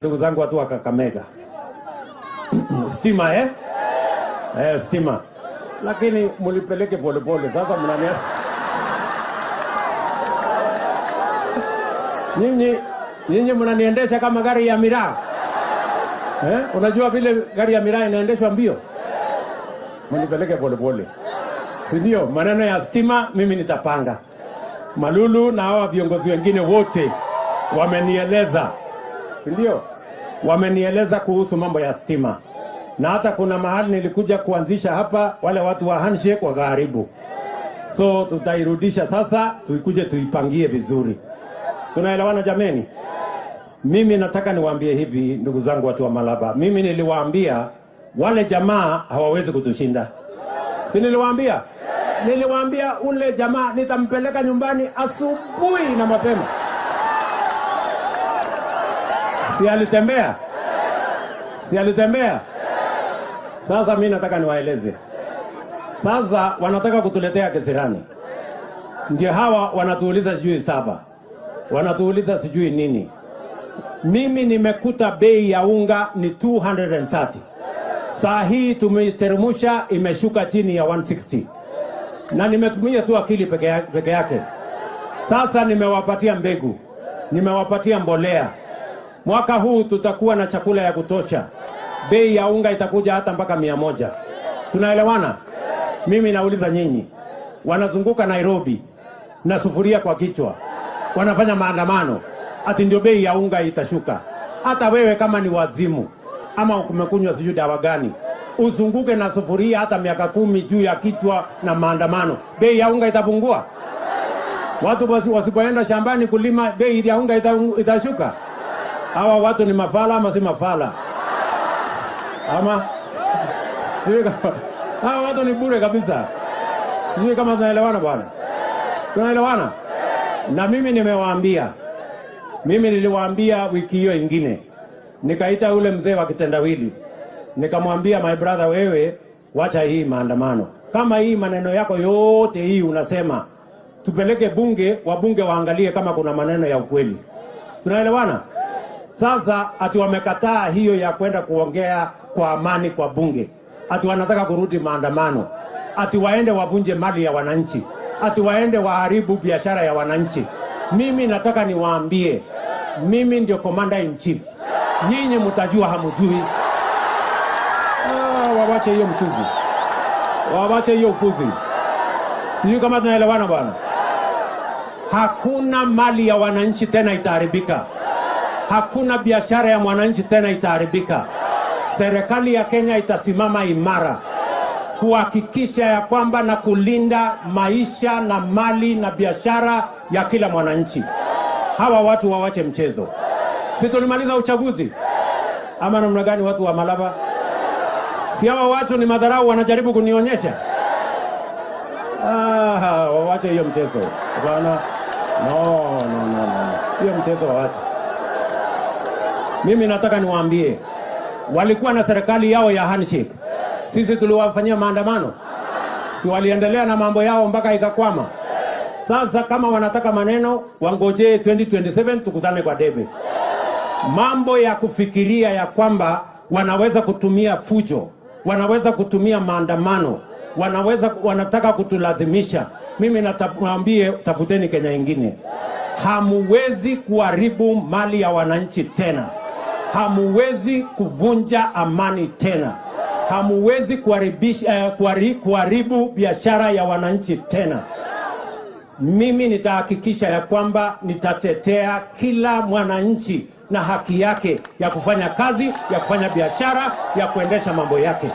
Ndugu zangu watu wa Kakamega. Stima stima. Lakini mulipeleke polepole. Sasa mnaniambia nyinyi mnaniendesha kama gari ya miraa. Unajua vile gari ya miraa inaendeshwa mbio? Mulipeleke polepole. Ndio maneno ya stima mimi nitapanga. Malulu na hawa viongozi wengine wote wamenieleza. Ndio wamenieleza kuhusu mambo ya stima. Na hata kuna mahali nilikuja kuanzisha hapa, wale watu wa handshake wakaharibu. So tutairudisha sasa, tuikuje tuipangie vizuri. Tunaelewana jameni? Mimi nataka niwaambie hivi ndugu zangu watu wa Malaba. Mimi niliwaambia wale jamaa hawawezi kutushinda. Si niliwaambia? Niliwaambia ule jamaa nitampeleka nyumbani asubuhi na mapema. Si alitembea? Sasa mimi nataka niwaeleze. Sasa wanataka kutuletea kisirani. Ndio hawa wanatuuliza sijui saba. Wanatuuliza sijui nini. Mimi nimekuta bei ya unga ni 230. Saa hii tumeteremsha imeshuka chini ya 160. Na nimetumia tu akili peke yake. Sasa nimewapatia mbegu. Nimewapatia mbolea. Mwaka huu tutakuwa na chakula ya kutosha. Bei ya unga itakuja hata mpaka 100. Tunaelewana? Mimi nauliza nyinyi. Wanazunguka Nairobi na sufuria kwa kichwa. Wanafanya maandamano. Ati ndio bei ya unga itashuka. Hata wewe kama ni wazimu ama umekunywa sijui dawa gani, uzunguke na sufuria hata miaka 10 juu ya kichwa na maandamano. Bei ya unga itapungua? Watu wasipoenda shambani kulima bei ya unga itashuka? Hawa watu ni mafala ama si mafala? Ama hawa watu ni bure kabisa. Sijui kama tunaelewana bwana. Tunaelewana? Na mimi nimewaambia. Mimi niliwaambia wiki hiyo ingine. Nikaita ule mzee wa kitendawili. Nikamwambia my brother, wewe wacha hii maandamano. Kama hii maneno yako yote hii unasema, tupeleke bunge, wabunge waangalie kama kuna maneno ya ukweli. Tunaelewana? Sasa ati wamekataa hiyo ya kwenda kuongea kwa amani kwa bunge. Ati wanataka kurudi maandamano. Ati waende wavunje mali ya wananchi. Ati waende waharibu biashara ya wananchi. Mimi nataka niwaambie, mimi ndio commander in chief. Nyinyi mtajua hamjui. Wawache hiyo mchuzi. Wawache hiyo upuzi. Sijui kama tunaelewana bwana. Hakuna mali ya wananchi tena itaharibika. Hakuna biashara ya mwananchi tena itaharibika. Serikali ya Kenya itasimama imara kuhakikisha ya kwamba na kulinda maisha na mali na biashara ya kila mwananchi. Hawa watu wawache mchezo. Si tulimaliza uchaguzi? Ama namna gani watu wa Malaba? Si hawa watu ni madharau wanajaribu kunionyesha? Wawache hiyo mchezo. Bwana. No. Hiyo mchezo wawache. Mimi nataka niwaambie, walikuwa na serikali yao ya handshake. Sisi tuliwafanyia maandamano. Si waliendelea na mambo yao mpaka ikakwama. Sasa kama wanataka maneno, wangojee 2027 tukutane kwa debe. Mambo ya kufikiria ya kwamba wanaweza kutumia fujo, wanaweza kutumia maandamano, wanataka kutulazimisha. Mimi nawaambie, tafuteni Kenya ingine. Hamuwezi kuharibu mali ya wananchi tena. Hamuwezi kuvunja amani tena. Hamuwezi kuharibu biashara ya wananchi tena. Mimi nitahakikisha ya kwamba nitatetea kila mwananchi na haki yake ya kufanya kazi, ya kufanya biashara, ya kuendesha mambo yake.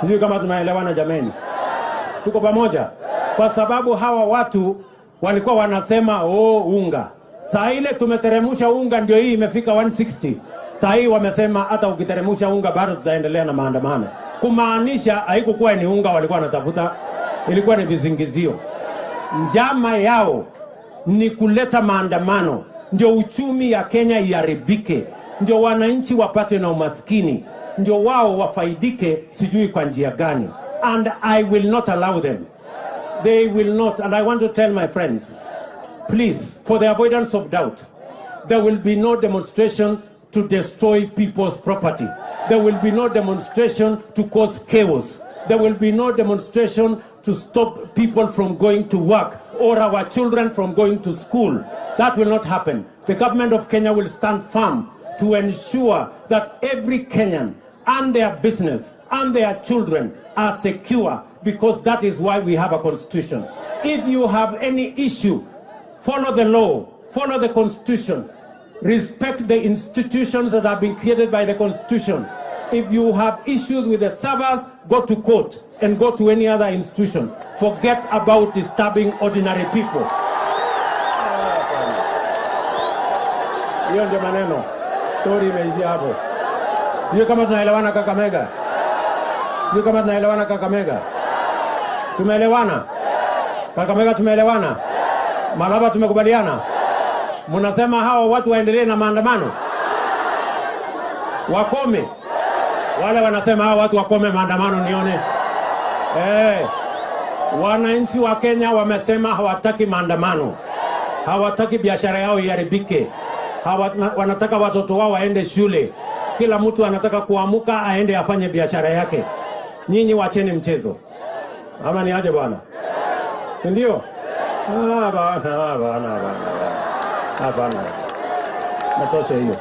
Sijui kama tunaelewana jameni. Tuko pamoja? Kwa sababu hawa watu walikuwa wanasema unga. Saa ile tumeteremsha unga ndio hii imefika 160. Saa hii wamesema hata ukiteremsha unga bado tutaendelea na maandamano. Kumaanisha haikukuwa ni unga walikuwa wanatafuta, ilikuwa ni vizingizio. Njama yao ni kuleta maandamano ndio uchumi ya Kenya iharibike, ndio wananchi wapate na umaskini, ndio wao wafaidike sijui kwa njia gani. And I will not allow them. They will not. And I want to tell my friends, please, for the avoidance of doubt, There will be no demonstration to destroy people's property. There will be no demonstration to cause chaos. There will be no demonstration to stop people from going to work or our children from going to school. That will not happen. The government of Kenya will stand firm to ensure that every Kenyan and their business and their children are secure, because that is why we have a constitution. If you have any issue, follow the law, follow the constitution, respect the institutions that have been created by the constitution. If you have issues with the servers, go to court and go to any other institution. Forget about disturbing ordinary people. Hiyo ndio maneno. Story imeishia hapo. Sio kama tunaelewana Kakamega. Sio kama tunaelewana Kakamega. Tumeelewana? Kakamega tumeelewana? Malaba tumekubaliana? Mnasema hao watu waendelee na maandamano? Wakome. Wale wanasema hao watu wakome maandamano nione. Wananchi wa Kenya wamesema hawataki maandamano. Hawataki biashara yao iharibike. Wanataka watoto wao waende shule. Kila mtu anataka kuamuka aende afanye biashara yake. Nyinyi wacheni mchezo. Ama ni aje bwana? Ndio? Bwana. Hapana. Natosha hiyo.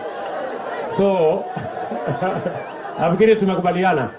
So, nafikiri tumekubaliana.